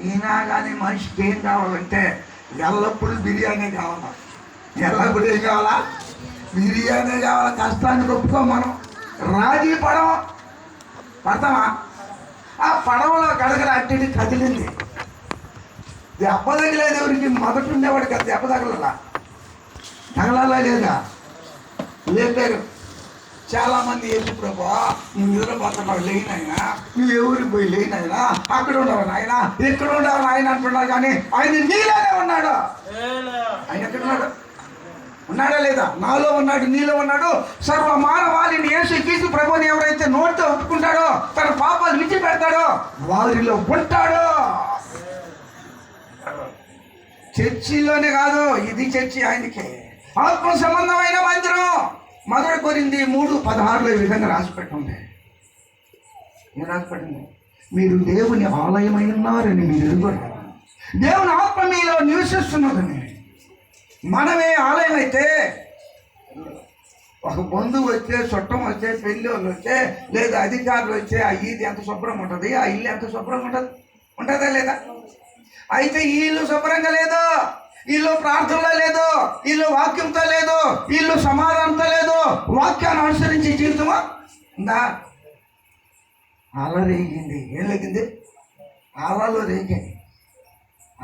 ఈయన కానీ మనిషికి ఏం కావాలంటే ఎల్లప్పుడూ బిర్యానీ కావాలా. ఎల్లప్పుడూ ఏం కావాలా? బిర్యానీ కావాలా. కష్టానికి ఒప్పుకో. మనం రాజీ పడతామా? ఆ పడవలో గడగడ అట్టి కదిలింది. దెబ్బ తగిలేదు ఎవరికి? మొదటి ఉండేవాడికి అది దెబ్బ తగలాలా లేదా? లేపారు. చాలామంది యేసు ప్రభా నువ్వు నిద్రపోతున్నావు లేనైనా, నువ్వు ఎవరికి పోయి లేనైనా, అక్కడ ఉండవు నాయన, ఇక్కడ ఉండవు నాయన అంటున్నారు. కానీ ఆయన నీలోనే ఉన్నాడు. ఆయన ఎక్కడున్నాడు? ఉన్నాడా లేదా? నాలో ఉన్నాడు, నీలో ఉన్నాడు. సర్వ మానవాళిని యేసుక్రీస్తు ప్రభువుని ఎవరైతే నోటితో ఒప్పుకుంటాడో, తన పాపాలు విడిచిపెడతాడో వారిలో ఉంటాడు. చర్చిలోనే కాదు, ఇది చర్చి ఆయనకే. ఆత్మ సంబంధమైన మందిరం. మొదటి కొరింథీ 3:16 ఈ విధంగా రాసిపెట్టింది. ఏం రాసిపెట్టింది? మీరు దేవుని ఆలయమై ఉన్నారని మీరు ఎరుగురు, దేవుని ఆత్మ మీలో నివసిస్తున్నదని. మనమే ఆలయం అయితే, ఒక బంధువు వచ్చే, చుట్టం వచ్చే, పెళ్ళి వాళ్ళు వచ్చే, లేదా అధికారులు వచ్చే, ఆ ఈది ఎంత శుభ్రంగా ఉంటుంది, ఆ ఇల్లు ఎంత శుభ్రంగా ఉంటుందా లేదా? అయితే ఈ ఇల్లు శుభ్రంగా లేదు, ఇల్లు ప్రార్థనలో లేదు, ఇల్లు వాక్యంతో లేదు, ఇల్లు సమాధానంతో లేదు, వాక్యాన్ని అనుసరించి జీవితమా ఉందా? అల రేగింది. ఏం లేగింది? అలలు రేగాయి.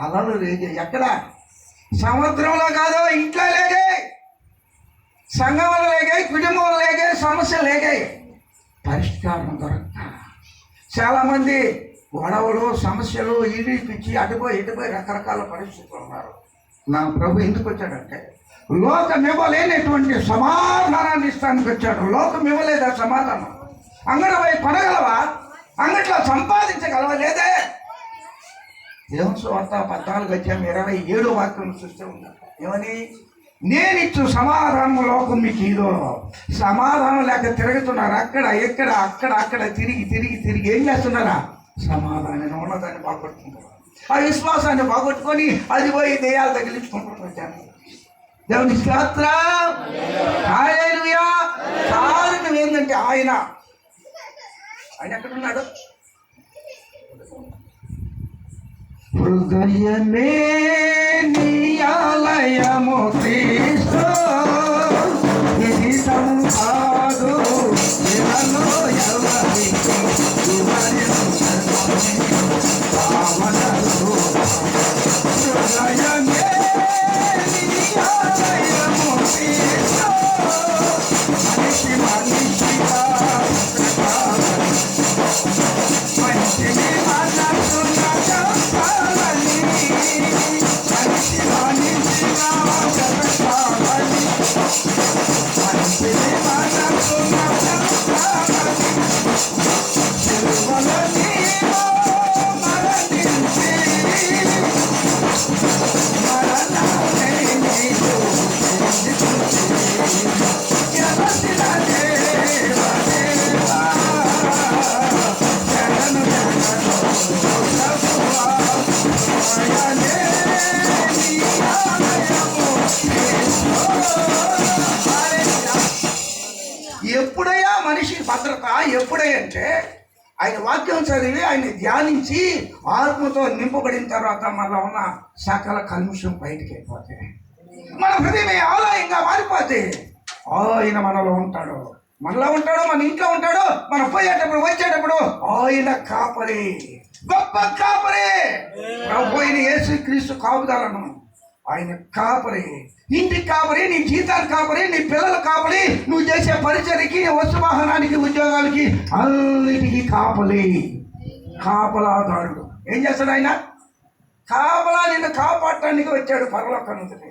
అలలు రేగాయి. ఎక్కడ? సముద్రంలో కాదు, ఇంట్లో లేగాయి, సంఘంలో లేగాయి, కుటుంబంలో లేగాయి, సమస్యలు లేగాయి. పరిష్కారం దొరక్క చాలామంది గొడవలు, సమస్యలు, ఇడి పిచ్చి, అటుపోయి ఇటుపోయి రకరకాల పరిస్థితులు ఉన్నారు. నా ప్రభు ఎందుకు వచ్చాడంటే లోకం ఇవ్వలేనటువంటి సమాధానాన్ని ఇస్తానికి వచ్చాడు. లోకం ఇవ్వలేదా సమాధానం? అంగడి పోయి కొనగలవా? అంగట్లో సంపాదించగలవా? లేదే. దేవుని సువార్త 14:27 వాక్యం చూస్తే ఉన్నా ఏమని? నేనిచ్చు సమాధానం లోకం మీకు ఇదో. సమాధానం లేక తిరుగుతున్నారు. అక్కడ ఎక్కడ అక్కడ అక్కడ తిరిగి తిరిగి తిరిగి ఏం చేస్తున్నారా? సమాధానం ఉన్నదాన్ని బాగొట్టుకుంటారు. ఆ విశ్వాసాన్ని బాగొట్టుకొని అది పోయి దెయ్యాలు తగిలించుకుంటూ వచ్చాను. దేవుని స్తోత్రం. హల్లెలూయా. కారణం ఏంటంటే ఆయన ఎక్కడున్నాడు? హృదయమే నీ ఆలయము క్రీస్తు, ఇది సంపాదు ఇవలో ఎవరికి హృదయమే నీ ఆలయము క్రీస్తు, మనిషి మనిషిగా మనిషిని మనసున్న చెప్పాలని, మనిషి మనిషిగా చెప్పాలని, మనిషిని మనసున్న చెప్పాలని, సిలువలో నీవు మరణించి మరణాన్ని నీవు చెందించి ఎవరిన దేవా దేవా జగను జగను ప్రభువా ఆయనే నీ ఆలయము ఎప్పుడయ్యా మనిషికి భద్రత? ఎప్పుడయ్యా అంటే ఆయన వాక్యం చదివి ఆయన ధ్యానించి ఆత్మతో నింపబడిన తర్వాత మనలో ఉన్న సకల కల్ముషం బయటికి వెళ్ళిపోతే, మన హృదయమే ఆలయంగా మారిపోతే ఆయన మనలో ఉంటాడు. మనలో ఉంటాడు, మన ఇంట్లో ఉంటాడు. మనం పోయేటప్పుడు వచ్చేటప్పుడు ఆయన కాపరి, గొప్ప కాపరి. ప్రభు అయిన యేసుక్రీస్తు కాపుదలను ఆయన కాపరి. ఇంటికి కాపరి, నీ జీతానికి కాపరి, నీ పిల్లల కాపరి, నువ్వు చేసే పరిచర్యకి, వస్తు వాహనానికి, ఉద్యోగాలకి, అన్నిటికీ కాపలి, కాపలాదారుడు. ఏం చేస్తాడు ఆయన? కాపలా. నిన్ను కాపాడటానికి వచ్చాడు పరలోకం నుంచి.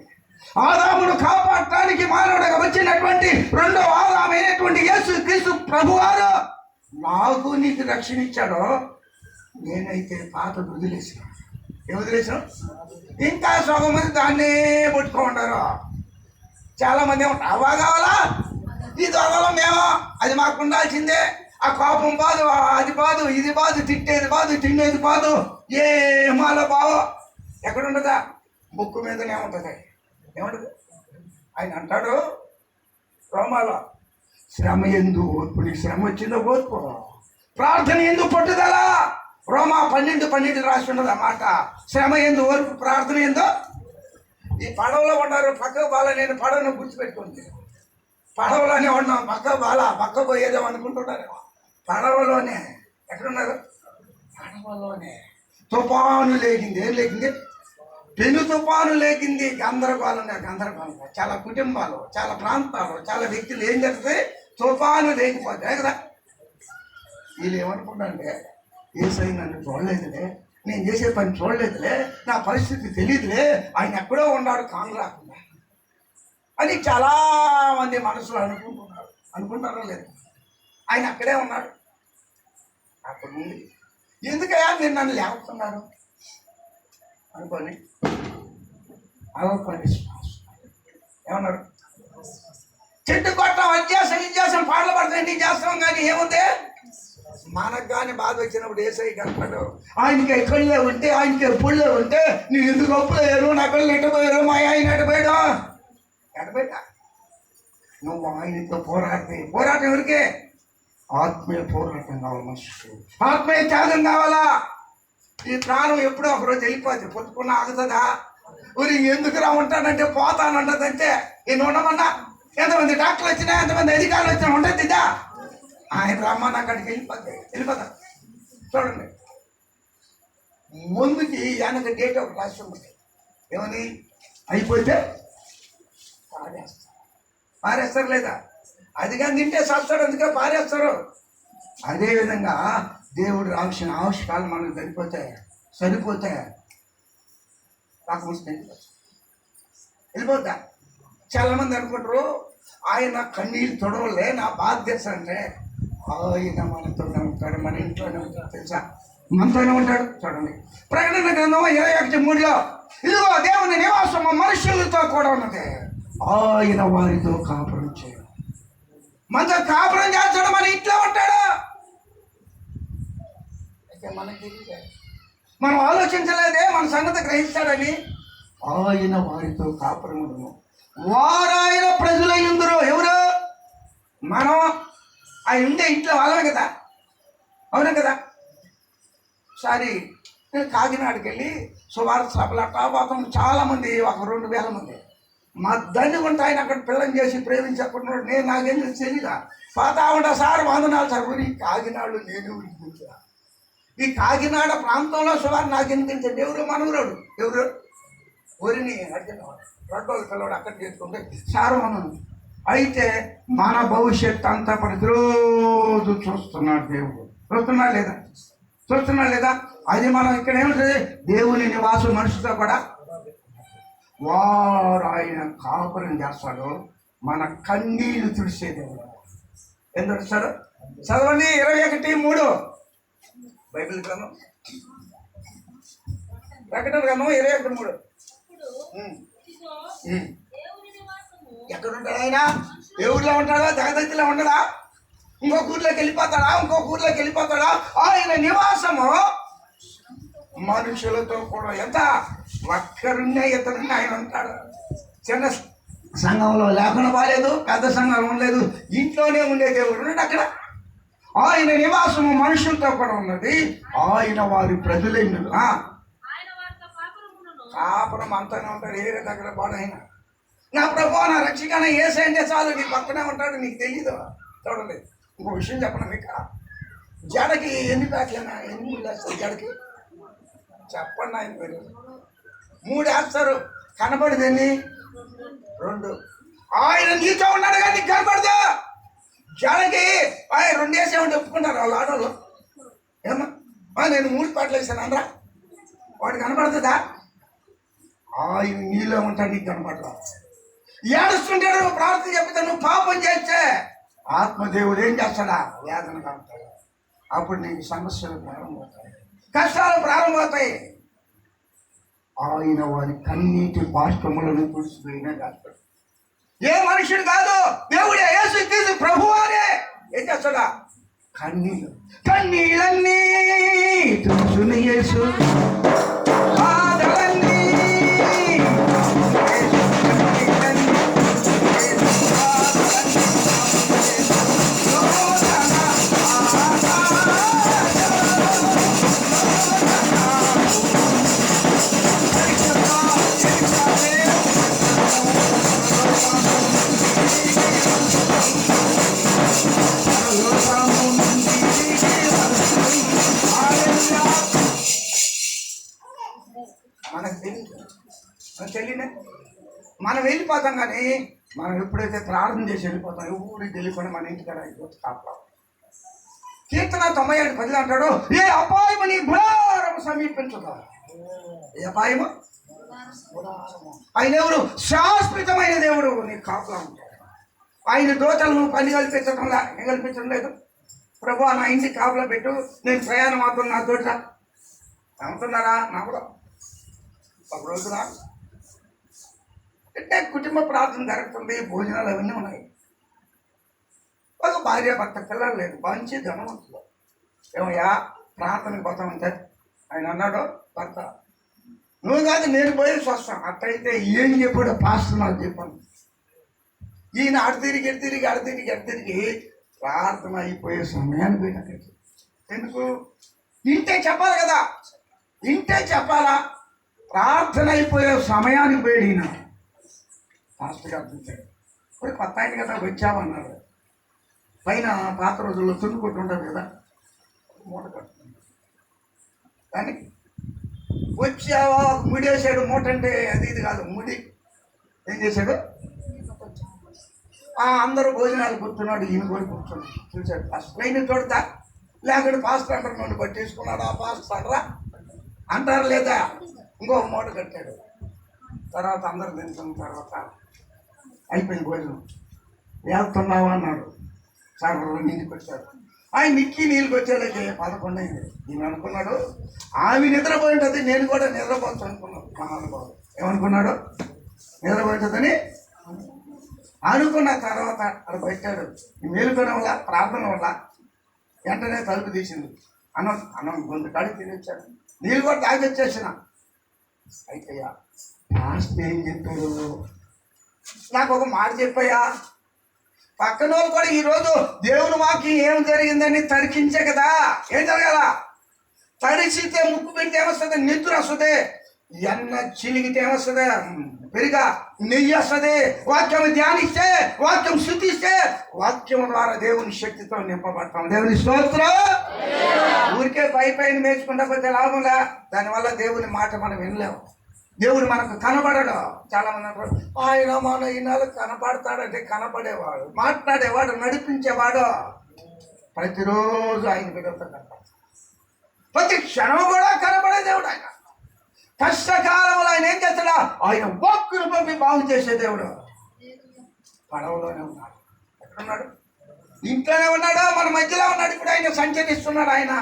ఆదామును కాపాడటానికి మానవుడిగా వచ్చినటువంటి రెండవ ఆదామైనటువంటి యేసుక్రీస్తు ప్రభువారు నాకు నీకు రక్షణ ఇచ్చాడో, నేనైతే పాత వదిలేసాను. ఏం వదిలేసాం? ఇంకా సగం మంది దాన్నే పట్టుకుంటారు. చాలామంది ఏమంటారు, అవా కావాలా, ఇది వదలం మేము, అది మాకు ఉండాల్సిందే. ఆ కోపం బాదు, అది బాదు, ఇది బాదు, తిట్టేది బాదు, తినేది బాదు, ఏ మాలో బావో ఎక్కడుండదా? బుక్కు మీదనే ఉంటుంది. ఏమంటుంది? ఆయన అంటాడు రోమాలో, శ్రమ ఎందు ఓర్పు. నీకు శ్రమ వచ్చిందో ఓర్పు. ప్రార్థన ఎందు పట్టుదల. రోమా 12:12 రాసి ఉండదు అన్నమాట. శ్రమ ఎందు, ఓర్పు, ప్రార్థన ఎందో. ఈ పడవలో ఉన్నారు, పక్కకు బాల. నేను పడవను గుర్తుపెట్టుకుంది, పడవలోనే ఉన్నాం. పక్క పోయేదేమో అనుకుంటున్నారు. పడవలోనే ఎక్కడున్నారు? పడవలోనే తుఫాను లేగింది. ఏం లేగింది? పెను తుఫాను లేగింది. గందరగోళంగా. చాలా కుటుంబాలు, చాలా ప్రాంతాలు, చాలా వ్యక్తులు ఏం జరుగుతాయి? తుఫాను లేకపోతాయి కదా. వీళ్ళు ఏమనుకుంటారంటే, ఏసై నన్ను చూడలేదులే, నేను చేసే పని చూడలేదులే, నా పరిస్థితి తెలియదులే, ఆయన ఎక్కడో ఉన్నాడు కాను రాకుండా అని చాలా మంది మనసులో అనుకుంటారో లేదు. ఆయన అక్కడే ఉన్నాడు. అక్కడ నుండి ఎందుకయ్యా మీరు నన్ను లేపుతున్నారు అనుకోని అదొకటి ఏమన్నారు? చెట్టు కొట్టం, అత్యాసం పాటలు పడతాయి, చేస్తాం. కానీ ఏముంది? మనకు కానీ బాధ వచ్చినప్పుడు ఏసై కనపడు. ఆయనకి ఎక్కడలే ఉంటే, ఆయనకి ఎప్పుడులే ఉంటే, నీ ఎందుకు ఒప్పులేరు, నా కళ్ళు ఎట్టపోయారు, మా ఆయన ఎట్టపోయాడు. నువ్వు ఆయనతో పోరాటం ఎవరికే? ఆత్మీయ పోరాటం కావాలి మనుషులు. ఆత్మీయ త్యాగం కావాలా? ఈ ప్రాణం ఎప్పుడో ఒకరోజు వెళ్ళిపోతుంది. పొద్దుకున్న ఆగుతుందా? ఊరి ఎందుకురా ఉంటానంటే పోతానంటదంటే నేను ఉండమన్నా. ఎంతమంది డాక్టర్లు వచ్చినా, ఎంతమంది అధికారులు వచ్చినా ఉండద్దిదా? ఆయన రమ్మని అక్కడికి వెళ్ళిపోతా. చూడండి, ముందుకి వెనక డేట్ ఒక రాసి ఉంటుంది. ఏమని? అయిపోతే పారేస్తారు లేదా? అది కానీ తింటే చస్తాడు, అందుకే పారేస్తారు. అదేవిధంగా దేవుడు రావాల్సిన ఆవశ్యకాలు మనకు సరిపోతాయి. వెళ్ళిపోతా. చాలా మంది అనుకుంటారు ఆయన కన్నీళ్ళు తొడవలే, నా బాధ్యత అంటే ఆయన మనతోనే ఉంటాడు, మన ఇంట్లోనే ఉంటాడు. తెలుసా? మనతోనే ఉంటాడు. చూడండి, ప్రకటన గ్రంథం 21:3 ఇదిగో దేవుని నివాసము మనుషులతో కూడా ఉన్నది, ఆయన వారితో కాపురం చేయడం. మనతో కాపురం చేస్తాడు, మన ఇంట్లో ఉంటాడు. అయితే మనకి మనం ఆలోచించలేదే మన సంగతి గ్రహిస్తాడని. ఆయన వారితో కాపురం ఉండము, వారు ఆయన ప్రజలైనందరూ. ఎవరు? మనం. ఆయన ఉండే ఇంట్లో వాళ్ళమే కదా. అవునా కదా? ఒకసారి నేను కాకినాడకి వెళ్ళి సువార్త సభలు అట్టాపోతాం. చాలామంది, ఒక 2,000 మంది. మా దండి ఉంటే ఆయన అక్కడ పిల్లని చేసి ప్రేమించకుండా నేను నాకేం తెలియదా? పోతా ఉంటా సార్, వందనాలు సార్. ఈ కాకినాడలో నేను వినిపించా. ఈ కాకినాడ ప్రాంతంలో సువార్త నాకు వినిపించండి. ఎవరు? మనవరాడు. ఎవరు? ఊరిని అడిగినవాడు, 2 రోజుల పిల్లవాడు అక్కడ చేసుకుంటే సారు అన్నాను. అయితే మన భవిష్యత్తు అంతా ప్రతిరోజు చూస్తున్నాడు దేవుడు. చూస్తున్నాడు లేదా? అది మనం ఇక్కడ ఏముంటుంది? దేవుని నివాసం మనుషులతో కూడా వారు ఆయన కాపురం చేస్తాడు. మన కన్నీళ్లు తుడిసే దేవుడు. ఎందుకు తుడిస్తాడు? చదవండి, 21:3 బైబిల్ గ్రంథం, ప్రకటన గ్రంథం 21:3. ఎక్కడుంటాడు ఆయన? దేవుడిలో ఉంటాడా? జగదత్తిలో ఉండడా? ఇంకొక ఊర్లోకి వెళ్ళిపోతాడా? ఆయన నివాసము మనుషులతో కూడా. ఎంత ఒక్కరున్నా ఇతరున్నా ఆయన ఉంటాడు. చిన్న సంఘంలో లేకుండా బాలేదు, పెద్ద సంఘంలో ఉండలేదు, ఇంట్లోనే ఉండే దేవుడు ఉన్నాడు అక్కడ. ఆయన నివాసము మనుషులతో కూడా ఉన్నది, ఆయన వారి ప్రజలైనడు. కాపురం అంతానే ఉంటాడు. ఏ దగ్గర బాడైనా నా ప్రభు, నా రక్షణ ఏసై అంటే చాలు, నీ పక్కనే ఉంటాడు. నీకు తెలీదు. చూడండి, ఇంకో విషయం చెప్పండి మీకు. జడకి ఎన్ని ప్యాట్లైనా, ఎన్ని ముళ్ళు వేస్తారు జడకి? చెప్పండి. ఆయన పేరు 3 వేస్తారు. కనపడదు ఎన్ని? 2. ఆయన నీతో ఉన్నాడు కానీ నీకు కనపడదు. జడకి ఆయన 2 వేసేవాడిని ఒప్పుకుంటారు వాళ్ళు ఆడవాళ్ళు. ఏమన్నా నేను 3 ప్యాట్లు వేసాను అనరా? వాడు కనపడుతుందా? ఆయన నీలో ఉంటాడు, నీకు కనపడదు. ఏడుస్తుంటాడు, ప్రార్థన చెప్తే నువ్వు పాపం చేస్తే ఆత్మదేవుడు ఏం చేస్తాడా? వేదన కలుగుతాడు. అప్పుడు నీకు సమస్యలు ప్రారంభమవుతాయి, కష్టాలు ప్రారంభమవుతాయి. ఆయన వారి కన్నీటి బాష్పములను తుడిచిపోయినా చేస్తాడు. ఏ మనుషుడు కాదు, దేవుడే, యేసు ప్రభువారే. ఏం చేస్తాడా? కన్నీళ్ళన్నీ తుడుచుని యేసు, మనకు తెలియదు, మనకు తెలియనే. మనం వెళ్ళిపోతాం, కానీ మనం ఎప్పుడైతే ప్రార్థన చేసి వెళ్ళిపోతాం, ఊరికి వెళ్ళిపోయి మన ఇంటికాడ అయిపోతుంది కాపలా. కీర్తన 97:10 అంటాడు, ఏ అపాయము నీ గుడారము సమీపించదు. ఏ అపాయము? ఆయన ఎవరు? శాశ్వతమైన దేవుడు. నీ కాపలా ఉంటాడు. ఆయన దోతలను పని కల్పించడంలా ఏం కల్పించడం లేదు. ప్రభు నా ఇంటికి కాపలా పెట్టు, నేను ప్రయాణం అవుతున్నా, నా తోట అమ్ముతున్నారా నా కూడా ఒక రోజు రా అంటే కుటుంబ ప్రార్థన జరుగుతుంది, భోజనాలు అవన్నీ ఉన్నాయి. ఒక భార్య భర్త, పిల్లలు లేదు, మంచి ధనవంతులు. ఏమయ్యా ప్రార్థనకు పోతామంటే ఆయన అన్నాడు, భర్త నువ్వు కాదు నేను పోయేసి వస్తాను. అట్టయితే ఏం చెప్పాడు పాస్టర్ నాకు చెప్పాను. ఈయన అటు తిరిగి ప్రార్థన అయిపోయే సమయాన్ని పోయినట్టు. ఎందుకు? ఇంటే చెప్పాలి కదా, ఇంటే చెప్పాలా. ప్రార్థన అయిపోయే సమయానికి పోయిన పాస్టర్ గారు చూశాడు. ఇప్పుడు కొత్త ఆయన కదా వచ్చామన్నాడు. పైన పాత రోజుల్లో తున్నుకుంటుంటారు కదా, మూట కట్టుకుంటాడు. కానీ వచ్చావా ముడి వేసాడు. మూట అంటే అది ఇది కాదు, ముడి. ఏం చేశాడు? అందరూ భోజనాలు కూర్చున్నాడు, ఈయన కూడా కూర్చున్నాడు. చూశాడు పాస్టర్. అయిన చూడతా లేకపోతే పాస్టర్ అంటారు, నన్ను పట్టేసుకున్నాడు ఆ పాస్టర్ అంటారా అంటారు లేదా. ఇంకో మూట కట్టాడు. తర్వాత అందరు తింటున్న తర్వాత అయిపోయింది భోజనం. వెళ్తున్నావా అన్నాడు. సార్ ఇంటికి వచ్చాడు. ఆయన నిక్కి నీళ్ళకి వచ్చేలాగే 11 అయింది. ఈయన అనుకున్నాడు ఆమె నిద్రపోయి ఉంటుంది, నేను కూడా నిద్రపోవచ్చు అనుకున్నాడు. మహానుభావుడు ఏమనుకున్నాడు? నిద్రపోతుందని అనుకున్న తర్వాత అక్కడ పెట్టాడు. ఈ మేలుకోవడం వల్ల, ప్రార్థన వల్ల వెంటనే తలుపు తీసింది. అన్నం గొంతు కాడికి తినొచ్చాడు, నీళ్ళు కూడా తాగి వచ్చేసిన. అయితే లాస్ట్ ఏం చెప్పాడు? నాకు ఒక మాట చెప్పయ్యా, పక్కన వాళ్ళు కూడా ఈరోజు దేవుని వాక్యం ఏం జరిగిందని తరికించే కదా. ఏం జరగాల? తరిచితే ముక్కు పెడితే ఏమొస్తుంది? నిద్ర వస్తుంది. ఎన్న చిలిగితే ఏమొస్తుంది? పెరిగా నెయ్యి వస్తుంది. వాక్యం ధ్యానిస్తే, వాక్యం శుద్ధిస్తే, వాక్యం ద్వారా దేవుని శక్తితో నింపబడతాం. దేవుని స్తోత్రం. ఊరికే పైన మేర్చుకుంటా పోతే లాభంలా. దానివల్ల దేవుని మాట మనం వినలేము. దేవుడు మనకు కనబడడు. చాలా మంది అంటారు ఆయన మన ఈనాలు కనపడతాడంటే కనపడేవాడు, మాట్లాడేవాడు, నడిపించేవాడు. ప్రతిరోజు ఆయన బిడ్డలతో కనపడతాడు. ప్రతి క్షణం కూడా కనపడే దేవుడు ఆయన. కష్టకాలంలో ఆయన ఏం చేస్తాడా? ఆయన వాక్కును పంపి బాగు చేసే దేవుడు. పడవలోనే ఉన్నాడు. ఎక్కడున్నాడు? ఇంట్లోనే ఉన్నాడు, మన మధ్యలో ఉన్నాడు. ఇప్పుడు ఆయన సంచరిస్తున్నాడు ఆయన.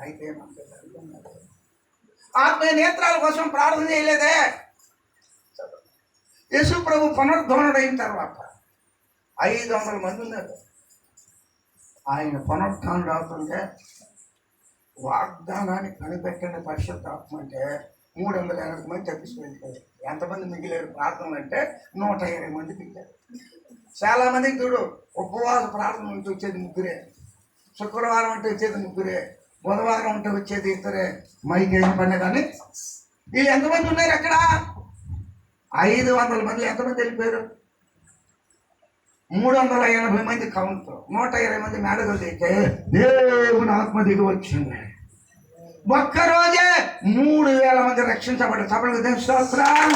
అయితే ఆత్మీయ నేత్రాల కోసం ప్రార్థన చేయలేదే. యేసు ప్రభు పునరుద్ధరణుడైన తర్వాత 500 మంది ఉన్నారు. ఆయన పునరుద్ధరణుడు అవుతుంటే వాగ్దానాన్ని కనిపెట్టండి పరిశుద్ధాత్మ అంటే 380 మంది తప్పించుకెళ్ళిపోయారు. ఎంతమంది మిగిలేరు ప్రార్థనలు అంటే? 120 మంది మిగిలారు. చాలా మందికి చూడు, ఉపవాస ప్రార్థన ఉంటే వచ్చేది 3, శుక్రవారం అంటే వచ్చేది 3, బుధవారం ఉంటే వచ్చేది 2. మైకి ఏం పని కానీ వీళ్ళు ఎంతమంది ఉన్నారు అక్కడ? 500 మంది. ఎంతమంది వెళ్ళిపోయారు? 380 మంది కౌంట్. 120 మంది మేడగలు దిగితే దేవుని ఆత్మ దిగి వచ్చింది. ఒక్కరోజే 3000 మంది రక్షించబడ్డారు. సభలకు స్తోత్రం.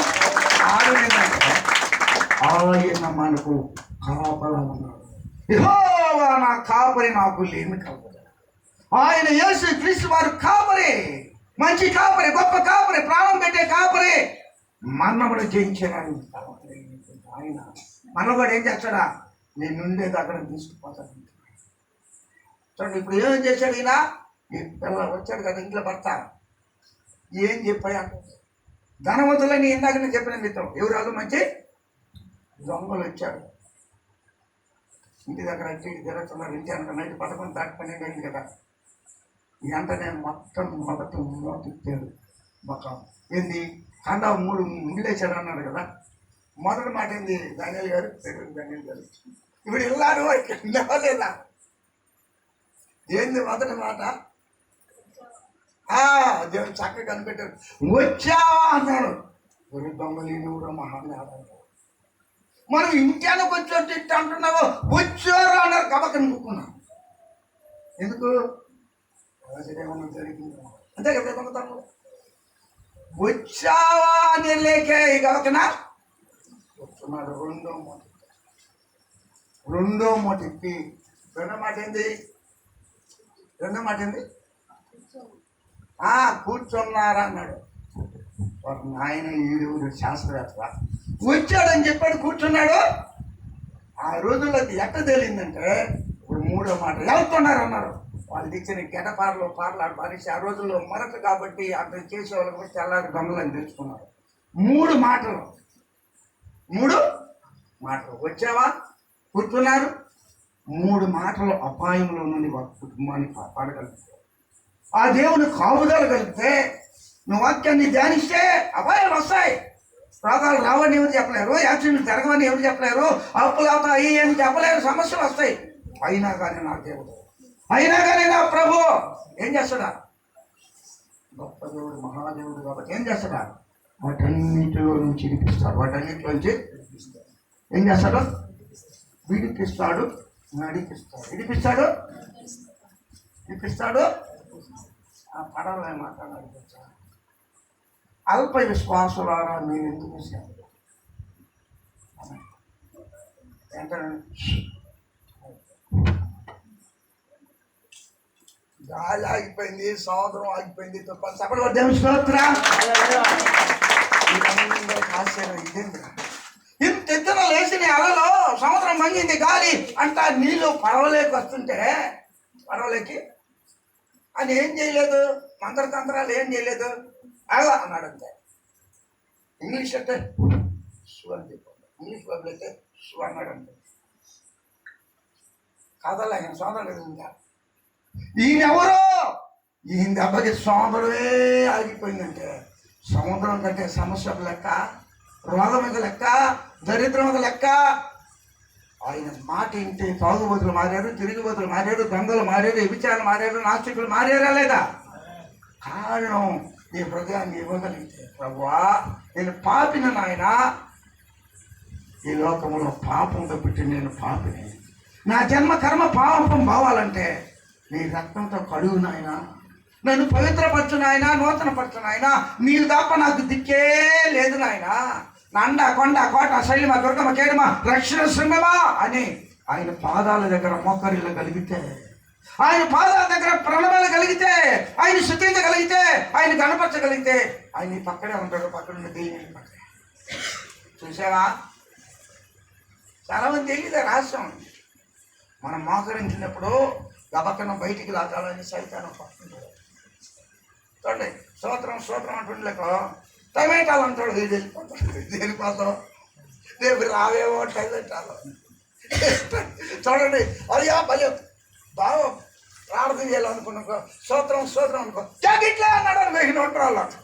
ఆయన మనకు కాపలా ఉన్నాడు. యెహోవా నా కాపరి, నాకు లేమి కాపరి. ఆయన యేసు క్రీస్తు వారు కాపరి, మంచి కాపరి, గొప్ప కాపరి, ప్రాణం పెట్టే కాపరి. మన్నమును జయించడానికి ఆయన మనవాడు ఏం చేస్తాడా? నేను నుండేది అక్కడ తీసుకుపోతాను. చూడండి ఇప్పుడు ఏం చేశాడు ఈయన? పిల్ల వచ్చాడు కదా ఇంట్లో భర్త. ఏం చెప్పాయా? ధనవంతులని ఇందాక నేను చెప్పిన మీతో ఎవరు మంచి దొంగలు వచ్చాడు. ఇంటి దగ్గర వచ్చి తిరుగుతున్నారు. ఇంటి అనక నైట్ 11 దాటి 12 అయింది కదా. వెంటనే మొత్తం మొదట మోతిచ్చాడు. ఒక ఏంది కండ 3 ముళ్ళేసాడు అన్నాడు కదా. మొదటి మాట ఏంది? దానియేలు గారు, దానియేలు గారు ఇప్పుడు వెళ్ళారు లేదా? ఏంది మొదటి మాట? దేవుడు చక్కగా కనిపెట్టాడు. వచ్చావా అన్నాడు. ఒక దొంగలు మహాజ్ఞానం. మనం ఇంటికి వచ్చి ఇట్ట అంటున్నావు, వచ్చారు అన్నారు. కబక్కని ముక్కున్నాం. ఎందుకు? ఏమన్నా జరిగింది అంతే కదా. దొంగతనం వచ్చావా అని లేకే గవకనా వస్తున్నాడు. రెండో మూట ఎత్తి రెండో మాట ఏంది? కూర్చున్నారా అన్నాడు. ఆయన ఈడుగురు శాస్త్రవేత్త వచ్చాడని చెప్పాడు, కూర్చున్నాడు. ఆ రోజుల్లో ఎట్ట తేలిందంటే, ఇప్పుడు మూడో మాట వెళ్తున్నారు అన్నారు. వాళ్ళు ఇచ్చిన గెటపాటలు పాటలు పాడేసి ఆ రోజుల్లో మరొక కాబట్టి అక్కడ చేసేవాళ్ళు కూడా తెల్లారి దొంగలని తెలుసుకున్నారు. మూడు మాటలు వచ్చావా, కూర్చున్నారు. మూడు మాటలు అపాయంలో నుండి ఒక కుటుంబాన్ని కాపాడగలుగుతారు. ఆ దేవుని కాపుదల కలిగితే, నువ్వు వాక్యాన్ని ధ్యానిస్తే అపాయాలు వస్తాయి. రోగాలు రావని ఎవరు చెప్పలేరు, యాక్సిడెంట్లు జరగవని ఎవరు చెప్పలేరు, అప్పులు అవుతాయి అని చెప్పలేరు, సమస్యలు వస్తాయి. అయినా కానీ నా దేవుడు, అయినా కానీ నా ప్రభు ఏం చేస్తాడా? గొప్ప దేవుడు, మహాదేవుడు కాబట్టి ఏం చేస్తాడా? వాటన్నిటిలో నుంచి విడిపిస్తాడు. వాటన్నిటిలోంచి ఏం చేస్తాడు? విడిపిస్తాడు, నడిపిస్తాడు. విడిపిస్తాడు. ఆ పడవలే మాట నడిపిస్తాడు. అల్ప విశ్వాసులారా మీరు ఎందుకు గాలి ఆగిపోయింది, సముద్రం ఆగిపోయింది, తుఫాను సపడి వద్దాం. స్తోత్రం. ఇంత ఎత్తున లేచిన అలలో సముద్రం మంగింది, గాలి అంట నీళ్ళు పడవలేకి వస్తుంటే, పడవలేకి అని ఏం చేయలేదు, మంత్రతంత్రాలు ఏం చేయలేదు, అలా అన్నాడు అంతే. ఇంగ్లీష్ అంటే షూ అని చెప్పాడు, ఇంగ్లీష్ బైబుల్ అయితే షూ అన్నాడు అంతే. కథలు ఆయన సోదరుడు ఇంకా ఈయనెవరో, ఈయన దెబ్బకి సోదరుడే ఆగిపోయిందంటే, సముద్రం కంటే సమస్యకు లెక్క, రోగం మీద లెక్క, దరిద్రం మీద లెక్క. ఆయన మాట ఇంటే తాగుబోతులు మారారు, తిరుగుబోతులు మారారు, దొంగలు మారారు, విచారణ మారారు, నాస్తికులు మారారా లేదా? కారణం నీ హృదయాన్ని ఇవ్వగలిగితే, ప్రభువా నేను పాపిన నాయన, ఈ లోకంలో పాపంతో పెట్టి నేను పాపిని, నా జన్మ కర్మ పాపం పోవాలంటే నీ రక్తంతో కడుగు నాయన, నన్ను పవిత్రపరచు నాయన, నూతనపరచు నాయన, నీళ్ళు తప్ప నాకు దిక్కే లేదు నాయన, నండ కొండ కోట శైలిమ దుర్గమ కేడమ రక్షణ శృంగమా అని ఆయన పాదాల దగ్గర మోకరిల్లు కలిగితే, ఆయన పాదాల దగ్గర ప్రణాళిక కలిగితే, ఆయన శుద్ధించగలిగితే, ఆయన గణపరచగలిగితే, ఆయన పక్కనే ఉంటాడు. పక్కన దేవుని పక్కనే. చూసావా, చాలామంది తెలియదు రహస్యం. మనం మోకరించినప్పుడు గబక్కన బయటికి లాగాలని సైతానం పడుతుంటాడు. చూడండి, స్తోత్రం అంటుండలేక టమాటాలు అంటాడు, ఇది వెళ్ళిపోతాడు. దేనికోసం? రేపు రావేమో టైలెంటాలు. చూడండి, అయ్యా భలే బాగా ప్రార్థన చేయాలనుకున్నాకో స్తోత్రం అనుకో, జాకెట్లే అన్నాడు అని వేసిన ఉంటారు.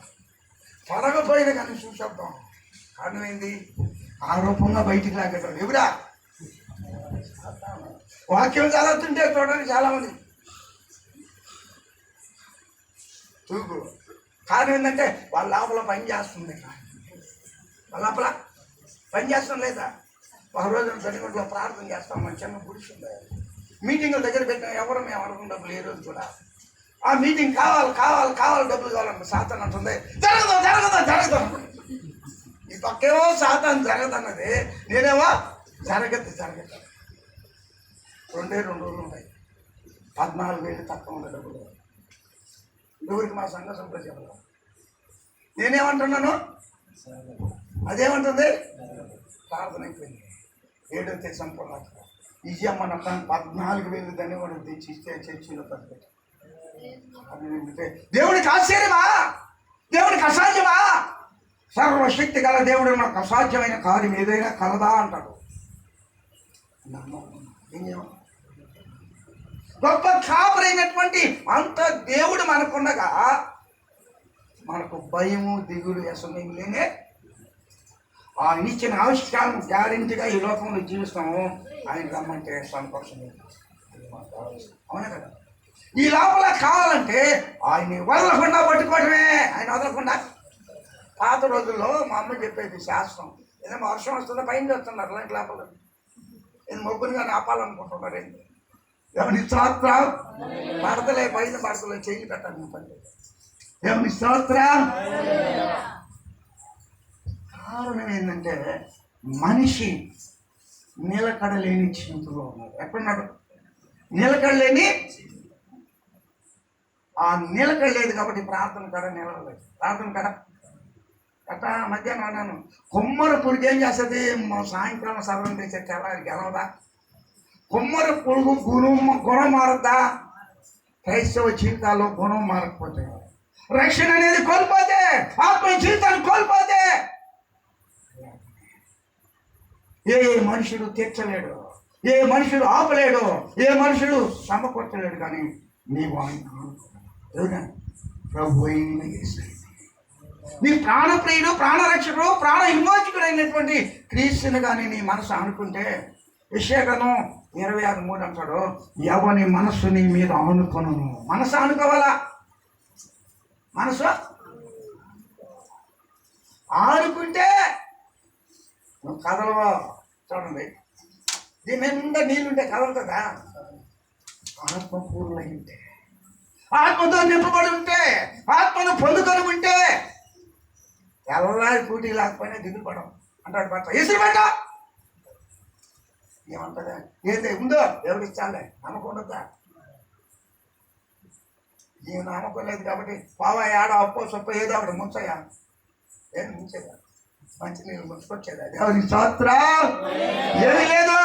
పడకపోయినా కానీ చూసేద్దాం. కారణం ఏంది? ఆరోపంగా బయటికి లాగేటాడు. ఎవరా వాక్యం చదువుతుంటే చూడండి చాలామంది తూకు. కారణం ఏంటంటే వాళ్ళ లోపల పని చేస్తుంది, వాళ్ళ లోపల పని చేస్తాం లేదా? ఒక రోజు తల్లిగొండలో ప్రార్థన చేస్తాం, మన చిన్న గుడిసింది, మీటింగుల దగ్గర పెట్టిన ఎవరు మేము అడగడం డబ్బులు ఏ రోజు కూడా. ఆ మీటింగ్ కావాలి డబ్బులు కావాలంటే సాతాన్ అంటుంది జరగదు. ఈ పక్కేమో సాతాన్ జరగదన్నది, నేనేమో జరగద్దు. 2 రోజులు ఉన్నాయి, 14,000 తక్కువ ఉండే డబ్బులు. ఎవరికి మా సంఘ సంప్రదాయం చెప్పలేదు. నేనేమంటున్నాను, అదేమంటుంది? ప్రార్థన అయిపోయింది. 7వ తేదీ సంపూర్ణ ఇజమ్మ నమ్మ 14,000 దాన్ని కూడా తెచ్చి ఇస్తే చర్చిలో తప్పిపెట్టి. దేవుడికి ఆశ్చర్యమా? దేవుడికి అసాధ్యమా? సర్వశక్తి గల దేవుడు నాకు అసాధ్యమైన కార్యం ఏదైనా కలదా అంటాడు. గొప్ప కాపరైనటువంటి అంత దేవుడు మనకుండగా మనకు భయము దిగులు వ్యసనం లేనే. ఆయన ఇచ్చిన ఆవిష్కారం గ్యారెంటీగా ఈ లోకంలో జీవిస్తాము. ఆయన రమ్మంటే సంతోషం. అవునా కదా? ఈ లోపల కావాలంటే ఆయన్ని వదలకుండా పట్టుకోవడమే. ఆయన వదలకుండా. పాత రోజుల్లో మా అమ్మ చెప్పేది శాస్త్రం, ఏదైనా వర్షం వస్తుందో పైన వస్తున్నారు అలాంటి లోపల నేను మొగ్గునిగా ఆపాలనుకుంటున్నారు. ఏంటి ఎవరి స్తోత్రం? పడతలే పైన పడతలే చెయ్యి పెట్టాలి. పని దేవుని స్తోత్రం. కారణం ఏంటంటే మనిషి నిలకడలేని చింతలో ఉన్నాడు. ఎక్కడున్నాడు? నిలకడలేని. ఆ నిలకడలేదు కాబట్టి ప్రార్థన కాడ నిలవలేదు. ప్రార్థన కాడ అట్టా మధ్యాహ్నం అన్నాను, కొమ్మర పురుగు ఏం చేస్తుంది? సాయంకాలం సర్వం చేసే తెల్లారికి గెలవదా? కొమ్మర పురుగు గుణం మారద్దా? క్రైస్తవ జీవితాల్లో గుణం మారకపోతే, రక్షణ అనేది కోల్పోతే, ఆత్మ జీవితాన్ని కోల్పోతే ఏ మనుషుడు తీర్చలేడు, ఏ మనుషుడు ఆపలేడు, ఏ మనుషుడు సమకూర్చలేడు. కానీ నీవు ఆయన ప్రభు అయిన యేసయ్య, నీ ప్రాణప్రియుడు, ప్రాణరక్షకుడు, ప్రాణ విమోచకుడు అయినటువంటి క్రీస్తుని కానీ నీ మనసు అనుకుంటే, యెషయా 26:3 అంటాడు, ఎవని మనస్సు నీ మీద ఆనుకొను. మనసు ఆనుకోవాలా? మనసు ఆనుకుంటే నువ్వు కదలవా. చూడండి, దీని నిండా నీళ్ళుంటే కదలుతుందా? ఆత్మపూర్ణమై ఉంటే, ఆత్మతో నింపబడి ఉంటే, ఆత్మను పొందుకొని ఉంటే, ఎల్లారి కూటి లేకపోయినా దిగులు పడం అంటాడు భర్త. ఎసురు పెట్ట ఏమంటదా? ఏదైతే ఉందో ఎవరు ఇచ్చాలే, నమ్మకం ఉండద్దా? ఈ నమ్మకం లేదు కాబట్టి పావా ఏడ అప్పో సొప్ప ఏదో ఒకటి ముంచయా, ఏం ముంచేదా? మంచి నీళ్ళు ముంచుకొచ్చేదా? ఎవరి స్తోత్ర. ఏమీ లేదు,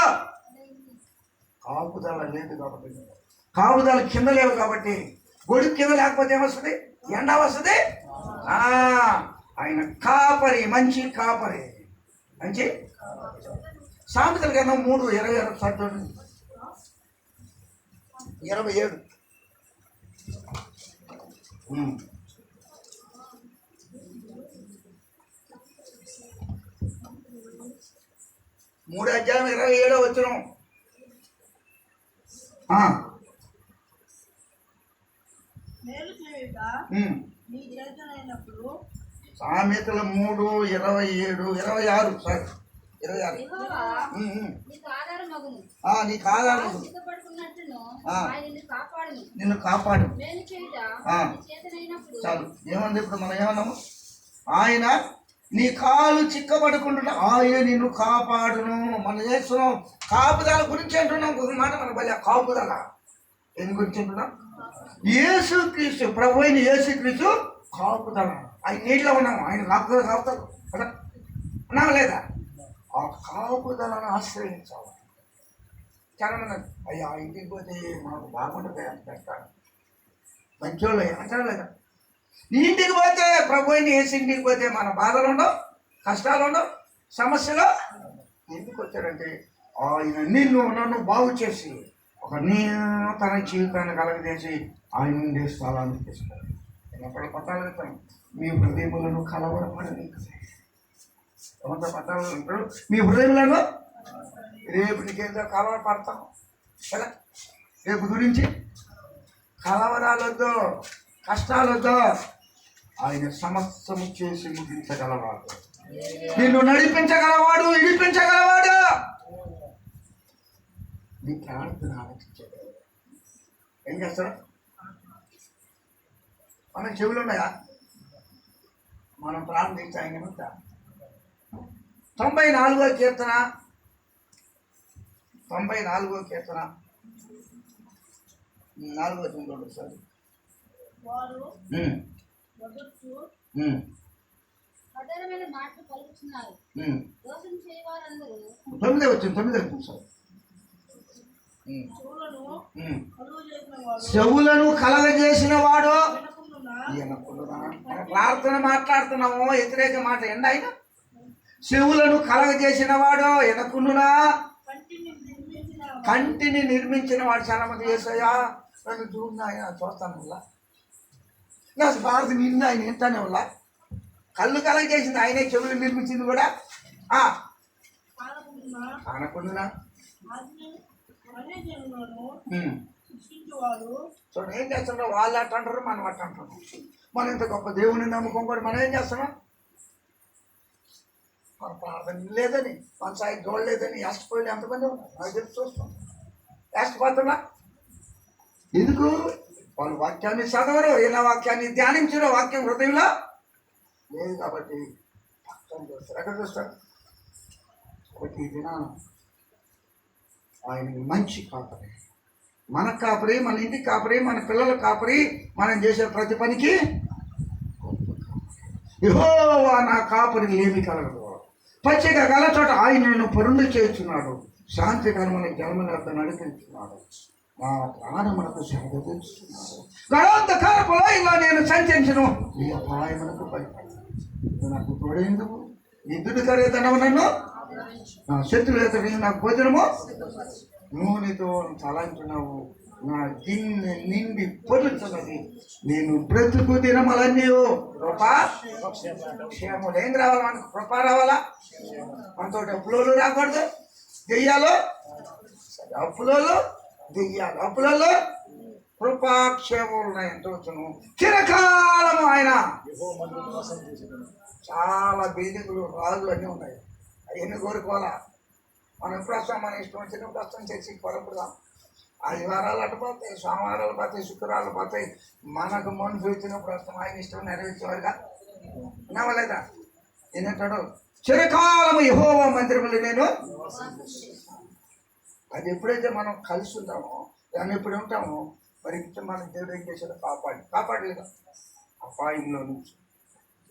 కాపుదల లేదు కాబట్టి, కాపుదల కింద లేవు కాబట్టి, గొడుగు కింద లేకపోతే ఏమొస్తుంది? ఎండ వస్తుంది. ఆయన కాపరి, మంచి కాపరి, మంచి. సామెతల గ్రంథం 3:27 27. 3:27. సామెతల 3:27 26. సారీ 26. నీకు ఆధారం నిన్ను కాపాడు. చాలు. ఏమంది ఇప్పుడు మనం ఏమన్నాము? ఆయన నీ కాలు చిక్కబడుకుంటున్నా ఆయన నిన్ను కాపాడును. మనం చేస్తున్నాం కాపుదల గురించి అంటున్నాం. ఒక మాట మన బలి కాపుదల దేని గురించి అంటున్నాం? యేసుక్రీస్తు, ప్రభు అయిన యేసుక్రీస్తు కాపుదల. ఆయన నీటిలో ఉన్నాము, ఆయన కాపుదల కాపుతారు కదా, ఉన్నామా లేదా? ఆ కాపుదలను ఆశ్రయించాలి. చాలా మంది అయ్యా ఇంటికి పోతే మాకు బాగుంటుంది అని పెడతాడు, మంచోళ్ళు అంటారు లేదా? ఇంటికి పోతే ప్రభు అయిన యేసు ఇంటికి పోతే మన బాధలు ఉండవు, కష్టాలు ఉండవు, సమస్యలు. ఎందుకు వచ్చాడంటే ఆయన నిన్ను నన్ను బాగు చేసి ఒక తన జీవితాన్ని కలగజేసి ఆయన ఉండే స్థలాన్ని తీసుకోవాలి. నేను అక్కడ పట్టాలి, మీ హృదయములను కలవరపడని ఎవరితో పట్టాలి అంటాడు. మీ హృదయములను రేపు నీకేందో కలవరపడతాం కదా, రేపు గురించి కలవరాలొద్దు, కష్టాలొద్దు. ఆయన సమస్తము చేసి ముగించగలవాడు, నిన్ను నడిపించగలవాడు, విడిపించగలవాడు. నీ ప్రార్థన ఆలోచించాడు. ఏం చేస్తాడు? మనకు చెవులు ఉన్నాయా? మనం ప్రార్థించి ఆయన 94వ కీర్తన 4వ చూడండి సార్. 9వ వచ్చింది సార్. చెవులను కలగజేసిన వాడు. ప్రార్థన మాట్లాడుతున్నాము, వ్యతిరేక మాట ఎండ. ఆయన చెవులను కలగజేసిన వాడు ఎనకుండునా, కంటిని నిర్మించిన వాడు. చాలా మంది చేసాయా నన్ను చూడు ఆయన చూస్తాను వల్ల నా భారత నిండు ఆయన ఏంటనే వల్ల కళ్ళు కలగజేసింది ఆయనే, చెవులు నిర్మించింది కూడా కానకుండునా. చూడండి ఏం చేస్తున్నాం, వాళ్ళు అట్ట అంటారు, మనం అట్ట అంటున్నాం. మనం ఇంత గొప్ప దేవుని నమ్మకం కూడా మనం ఏం చేస్తున్నాం? మన ప్రార్థన లేదని, మన సాయి చూడలేదని యాష్టపోయిన ఎంతమంది ఉన్నారు నాకు తెలిసి చూస్తాం. యాష్టపోతున్నా ఎందుకు? వాళ్ళు వాక్యాన్ని చదవరు, ఇలా వాక్యాన్ని ధ్యానించరు, వాక్యం హృదయంలో లేదు కాబట్టి పక్కన చూస్తారు. ఎక్కడ చూస్తారు? కాబట్టి ఈ దినాన ఆయన మంచి కాపరి, మన కాపరి, మన ఇంటి కాపరి, మన పిల్లల కాపరి, మనం చేసే ప్రతి పనికి యెహోవా నా కాపరి ఏమి కలగదు. పచ్చిక గల చోట ఆయన నన్ను పరుండు చేస్తున్నాడు, శాంతికరమైన జన్మల యొక్క నడిపించున్నాడు, నా ప్రాణమునకు శాంతి తెచ్చుతున్నాడు. గడవంతకాలపులో ఇలా నేను సంచరించను, ఈ అపాయమునకు భయపడను. నాకు తోడేందుకు ఎదురు కరేతనము నన్ను, నా శత్రులు ఎదురు నాకు భోజనము నూనెతో తలంటున్నావు, నా గిన్నె నిండి పొరుతున్నది, నేను బ్రతుకు దినములన్నీ కృపా క్షేమములు. ఏం రావాలి మనకు? కృప రావాలా? మనతో అప్పులోలు రాకూడదు, దెయ్యాలు అప్పులోలు, దెయ్యాలు అప్పులలో కృపాక్షేమములు ఉన్నాయంటూ వచ్చును. చిరకాలము ఆయన చాలా బిల్డింగులు, రాజులు అన్నీ ఉన్నాయి. అవన్నీ కోరుకోవాలా? మనం ఎప్పుడు వస్తాం? మన ఇష్టం వచ్చినప్పుడు వస్తాం, చేసి కొరపుదాం. ఆదివారాలు అటు పోతాయి, సోమవారాలు పోతాయి, శుక్రవారాలు పోతాయి. మనకు మనసు వచ్చినప్పుడు వస్తాం, ఆయన ఇష్టం నెరవేర్చేవారుగా నవ్వలేదా? ఏంటంటాడు? చిరకాలము యెహోవా మందిరములో నేను. అది ఎప్పుడైతే మనం కలిసి ఉంటామో, దాన్ని ఎప్పుడు ఉంటామో, మరి ఇంత మనం దేవుడు ఏం చేశాడో కాపాడలేదా అపాయంలో నుంచి.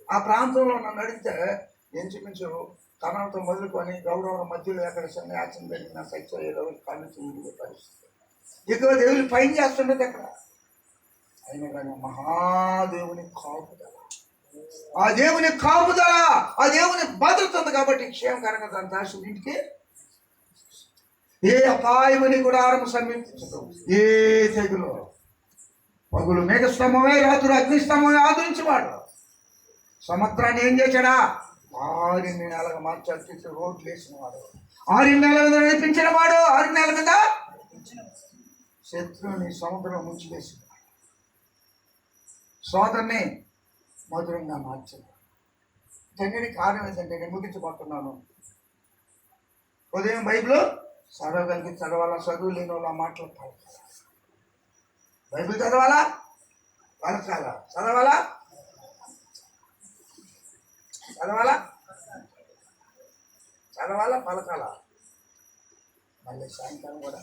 ఆ ప్రాంతంలో నన్ను అడిగితే ఇంచుమించు తనంతో మొదలుకొని గౌరవం మధ్యలో ఎక్కడ సన్యాసం జరిగిన సైతో కళ్ళు చెందిన పరిస్థితి. ఎక్కువ దేవుని పైన చేస్తుండేది అక్కడ. అయినా కానీ మహాదేవుని కాపుదల, ఆ దేవుని కాపుదల, ఆ దేవుని భద్రత ఉంది కాబట్టి క్షేమకరంగా తన దాసు ఇంటికి ఏ అపాయమని కూడా ఆరంభం సమీపించదు. ఏ తెగులు, పగులు మేఘస్తంభమే, రాత్రులు అగ్నిస్తంభమే ఆదరించేవాడు. సముద్రాన్ని ఏం చేశాడా? 6 నెలలుగా మార్చాల్సి రోడ్లు వేసిన వాడు, 6 నెలల మీద నడిపించిన వాడు, 6 నెలల మీద శత్రువుని సముద్రం ముంచివేసిన వాడు, సోదరుని మధురంగా మార్చేవాడు. తండ్రిని కారణం ఏంటంటే నేను ముగించబోతున్నాను. ఉదయం బైబిల్ చదవగలిగి చదవాలా, చదువు లేని వాళ్ళ మాటలు పలకాలా. బైబిల్ చదవాలా, పలకాలా, చదవాలా, చదవాలా, చదవాలా, పలకాలా. మళ్ళీ సాయంకాలం కూడా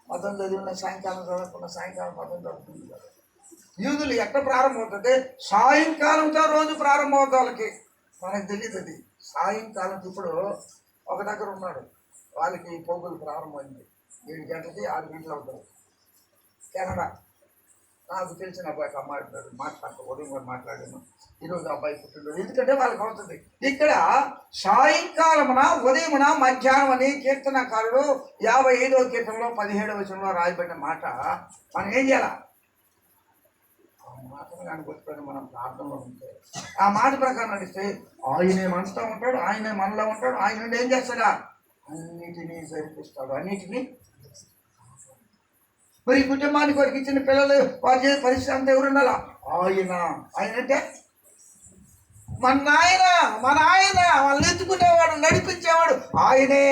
మతం చదివిన సాయంకాలం చదవకుండా సాయంకాలం మతం చదువుతుంది కదా. యూదులు ఎక్కడ ప్రారంభమవుతుంది? సాయంకాలంతో రోజు ప్రారంభమవుతుంది వాళ్ళకి. మనకు తెలియదు అది. సాయంకాలం ఇప్పుడు ఒక దగ్గర ఉన్నాడు, వాళ్ళకి పోగులు ప్రారంభమైంది 7 గంటలకి 6 గంటలు అవుతుంది. కెనడా నాకు తెలిసిన అబ్బాయికి అమ్మాయి మాట్లాడుతూ ఉదయం కూడా మాట్లాడాను. ఈరోజు అబ్బాయి పుట్టినరోజు, ఎందుకంటే వాళ్ళకి అవుతుంది. ఇక్కడ సాయంకాలమున, ఉదయమున, మధ్యాహ్నం అని కీర్తనకారుడు 55వ కీర్తనలో 17వ వచనంలో రాయబడిన మాట మనం ఏం చేయాలా? ఆ మాటను కనుకొచ్చుకొని మనం ప్రార్థనలో ఉంటే, ఆ మాట ప్రకారం నడిస్తే ఆయనే మనతో ఉంటాడు, ఆయనే మనలో ఉంటాడు. ఆయన నుండి ఏం చేస్తాడా? అన్నిటినీ జరిపిస్తాడు, అన్నిటినీ. మరి ఈ కుటుంబానికి వారికి ఇచ్చిన పిల్లలు వారి చేసే పరిస్థితి అంతా ఎవరు ఉండాలా? ఆయన. ఆయన అంటే మన ఆయన వాళ్ళని ఎత్తుకునేవాడు, నడిపించేవాడు ఆయనే.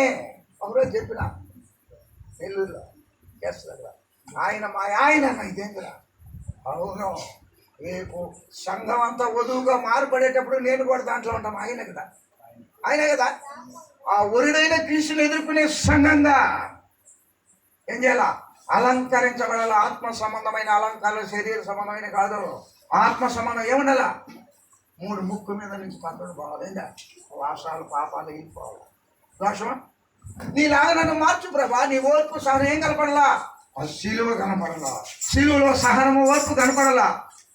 ఒకరోజు చెప్పిన నెల్లూరులో గెస్ట్ దగ్గర, ఆయన మా ఆయన ఇదేంటిరా? అవును, రేపు సంఘం అంతా వధువుగా మారుపడేటప్పుడు నేను కూడా దాంట్లో ఉంటాం. ఆయన కదా, ఆయన కదా. ఆ ఒరుడైన క్రీస్తుని ఎదుర్కొనే సంఘంగా ఏం చేయాలా? అలంకరించబడాల. ఆత్మ సంబంధమైన అలంకారాలు శరీర సంబంధమైన కాదు. ఆత్మ సంబంధం ఏముండాలా? 3 ముక్కు మీద నుంచి పక్కన పోవాలిందా? వాసాలు, పాపాలు వెళ్ళిపోవాలి. దోషమా? నీలాగా నన్ను మార్చు ప్రభా. నీ ఓర్పు సహనం ఏం కనపడలా? ఆ శిలువ కనపడలా. శిలువలో సహనము, ఓర్పు కనపడలా.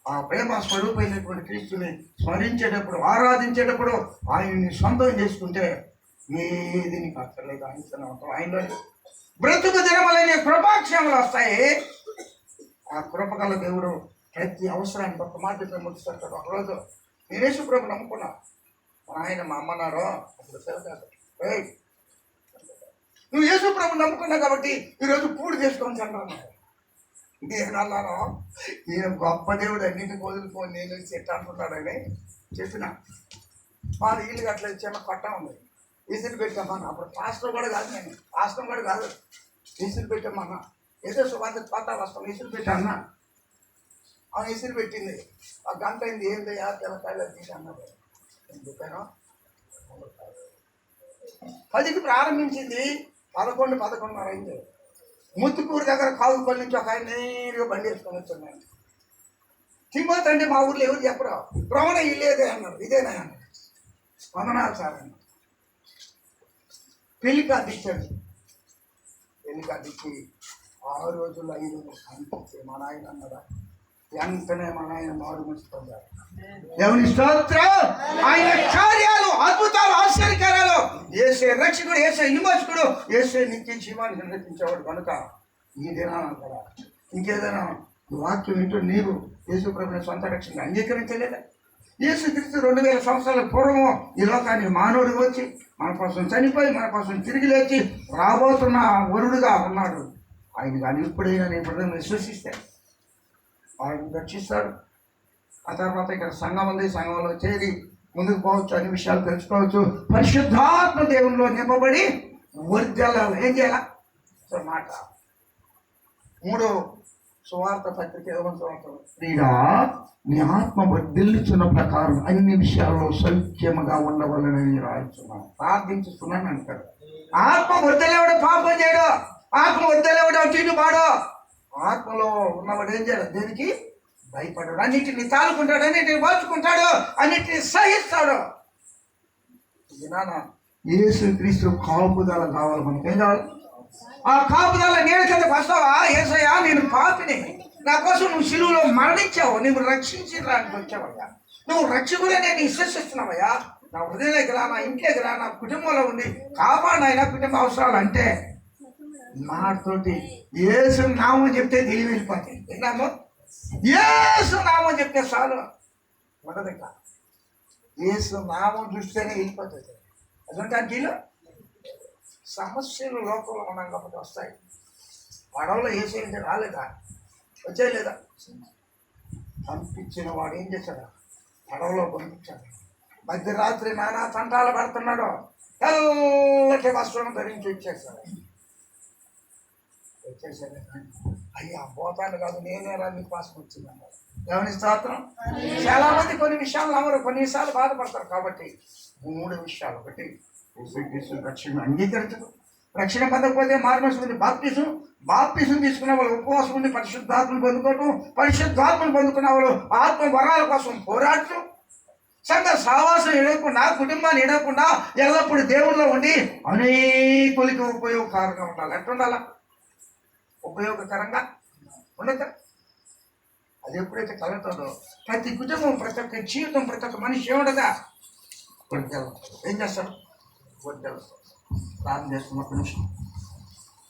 ఆ ప్రేమ స్వరూపమైనటువంటి క్రీస్తుని స్మరించేటప్పుడు, ఆరాధించేటప్పుడు ఆయన్ని సొంతం చేసుకుంటే ఏది నీకు అక్కర్లేదు. ఆయనలో బ్రతుకు దినములైన కృపాక్షేమలు వస్తాయి. ఆ కృపగల దేవుడు ప్రతి అవసరానికి ఒక మాట ముగిస్తాడు. ఒకరోజు నేను యేసు ప్రభు నమ్ముకున్నా. మా ఆయన మా అమ్మన్నారో అప్పుడు సేవకాదు, నువ్వు యేసు ప్రభు నమ్ముకున్నావు కాబట్టి ఈరోజు పూడి చేసుకొని చంద్రన్నా. నేను అన్నాను, ఈయన గొప్ప దేవుడు, అన్నింటికి వదులుకొని నేను చెట్టు అంటున్నాడని చెప్పిన. వాళ్ళు ఇల్లు అట్లా చిన్న కొట్ట ఉంది, ఈసులు పెట్టామన్నా. అప్పుడు పాస్టర్ కూడా కాదు, నేను పాస్టర్ కూడా కాదు, ఈసులు పెట్టామన్నా. ఏదో సుగంధ పాత వస్తాం, ఈసులు పెట్టామన్నా. ఆమె ఇసురు పెట్టింది. ఆ గంట అయింది. ఏందయ్యా తెల్లకాయలు తీసి అన్నది. నేను చెప్పాను 10కి ప్రారంభించింది, 11:30 అయింది. ముత్తుకూరు దగ్గర కావుపల్లి నుంచి ఒక ఆయన నేరుగా బండి వేసుకొని వచ్చాను. తిమ్మోత్ అంటే మా ఊర్లో ఎవరు చెప్పరు. ప్రవణ ఇల్లేదే అన్నారు. ఇదేనా అన్నారు. వందనాలు సార్ అన్నారు. పెళ్లి కార్డు ఇచ్చాడు. పెళ్లి కార్డు ఇచ్చి 6 రోజుల్లో 5 రోజులు అనిపించి మా నాయన అన్నదా వెంటనే మా నాయన మారు మనసు పొందారు. దేవుని స్తోత్రం. ఆయన కార్యాలు, అద్భుతాలు, ఆశ్చర్యకార్యాలు, యేసే రక్షకుడు, యేసే విమోచకుడు, యేసే నిత్య జీవాన్ని నిర్ణయించేవాడు కనుక ఈ దినాన కూడా ఇంకేదైనా వాక్యం వింటూ నీవు యేసు ప్రభుని సొంత రక్షణ అంగీకరించలేదా? యేసుక్రీస్తు 2000 సంవత్సరాల పూర్వము ఈ లోకానికి మానవుడిగా వచ్చి మన కోసం చనిపోయి మన కోసం తిరిగి లేచి రాబోతున్న వరుడుగా ఉన్నాడు. ఆయన కానీ ఇప్పుడైనా నేను ఇప్పుడు విశ్వసిస్తే ఆయన రక్షిస్తాడు. ఆ తర్వాత ఇక్కడ సంఘం ఉంది, సంఘంలో చేరి ముందుకు పోవచ్చు, అన్ని విషయాలు తెలుసుకోవచ్చు. పరిశుద్ధాత్మ దేవునిలో నింపబడి వర్ధిల్లాలి. ఏం చేయాల మాట 3 సువార్త పత్రిక 1 సంవత్సరం. ప్రియుడా, నీ ఆత్మ వర్ధిల్లుచున్న ప్రకారం అన్ని విషయాల్లో సౌఖ్యముగా ఉండవలనని రాయించున్నాను, ప్రార్థించుతున్నాను అంటాడు. ఆత్మ వర్ధిల్లేవాడు పాపం చేయడు. ఆత్మ వర్ధిల్లేవాడు అటు పాడు. ఆత్మలో ఉన్నవాడు ఏం చేయాలి? దేనికి భయపడాడు. అన్నిటిని తాలుకుంటాడు, అన్నిటిని వాచుకుంటాడు, అన్నిటిని సహిస్తాడు. యేసుక్రీస్తు కాపుదల కావాలి. మనకి ఏం కావాలి? ఆ కాపుదల నీళ్ళ కిందకు వస్తావా? యేసయ్యా, నేను పాపిని, నా కోసం నువ్వు శిలువలో మరణించావు, నువ్వు రక్షించడానికి వచ్చావయ్యా, నువ్వు రక్షకుడే నేను విశ్వసిస్తున్నావయ్యా, నా హృదయంలోకి రా, నా ఇంట్లోకి రా, నా కుటుంబంలో ఉండి కాపాడినైనా కుటుంబ అవసరాలు అంటే నాతోటి యేసు నామం చెప్తే తెలివి వెళ్ళిపోతాయి. విన్నాము? యేసు నామం చెప్తే చాలు, ఉండదు. ఇంకా యేసు నామం చూస్తేనే వెళ్ళిపోతుంది. అదంటే గీలో సమస్యలు లోకంలో ఉన్నాం కాబట్టి వస్తాయి. పడవలో వేసేయంటే రాలేదా? వచ్చేయలేదా? పంపించిన వాడు ఏం చేశాడు? పడవలో పంపించాడు. మధ్యరాత్రి నానా తంటాలు పడుతున్నాడు. తెల్లటి వస్త్రం ధరించి వచ్చేసాడు. అయ్యా పోతాను కాదు, నేనే రా నీకు కోసం వచ్చిందన్నారు. దేవుని స్తోత్రం. చాలా మంది కొన్ని విషయాలు నమ్మరు, కొన్ని విషయాలు బాధపడతారు. కాబట్టి 3 విషయాలు. ఒకటి, రక్షణ అంగీకరించదు. రక్షణ పొందకపోతే మార్మస్ ఉంది బాప్తిజం తీసుకున్న వాళ్ళు ఉపవాసం ఉండి పరిశుద్ధాత్మను పొందుకోవటం, పరిశుద్ధాత్మను పొందుకున్న వాళ్ళు ఆత్మ వరాల కోసం పోరాడటం, సంఘ సావాసం ఎడవకుండా, కుటుంబాన్ని ఎడవకుండా ఎల్లప్పుడూ దేవుల్లో ఉండి అనేకులకి ఉపయోగకరంగా ఉండాలి. ఎట్లుండాలా? ఉపయోగకరంగా ఉండదు. అది ఎప్పుడైతే కలుగుతుందో ప్రతి కుటుంబం, ప్రతి ఒక్క జీవితం, ప్రతి ఒక్క మనిషి ఏముండదా? ఏం చేస్తాడు? ప్రార్థన చేస్తున్నప్పుడు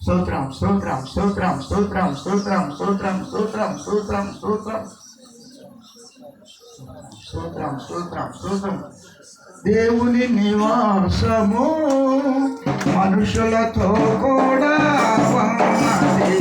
స్తోత్రం స్తోత్రం స్తోత్రం స్తోత్రం స్తోత్రం స్తోత్రం స్తోత్రం స్తోత్రం స్తోత్రం స్తోత్రం స్తోత్రం స్తోత్రం. దేవుని నివాసము మనుషులతో కూడా ఉన్నది.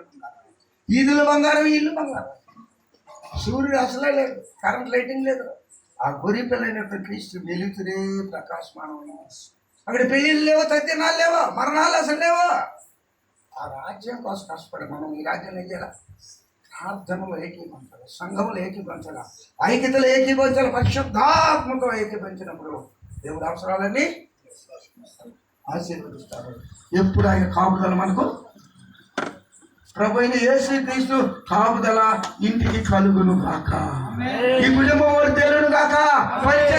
బంగారం, ఈదుల బంగారం, ఇల్లు బంగారం. సూర్యుడు అసలే లేదు, కరెంట్ లైటింగ్ లేదు. ఆ గొర్రె పిల్లైనటువంటి క్రీస్తు వెలుతురే ప్రకాశమానమైన. అక్కడ పెళ్ళిళ్ళు లేవో, తద్దినాలు లేవో, మరణాలు అసలు లేవో. ఆ రాజ్యం కోసం కష్టపడి మనం ఈ రాజ్యం ఏం చేయాలి? ప్రార్థనలో ఏకీభవించాలి, సంఘంలో ఏకీభవించాలి, ఐక్యతలో ఏకీభవించాలి, పరిశుద్ధాత్మతో ఏకీభవించినప్పుడు దేవుడు అవసరాలన్నీ ఆశీర్వదిస్తారు. ఎప్పుడు ఆయన కాపుదల మనకు, ప్రభు అయిన యేసుక్రీస్తు కాపుదల ఇంటికి కలుగును గాక, ఈ కుటుంబం వారు తెలుగును గాక.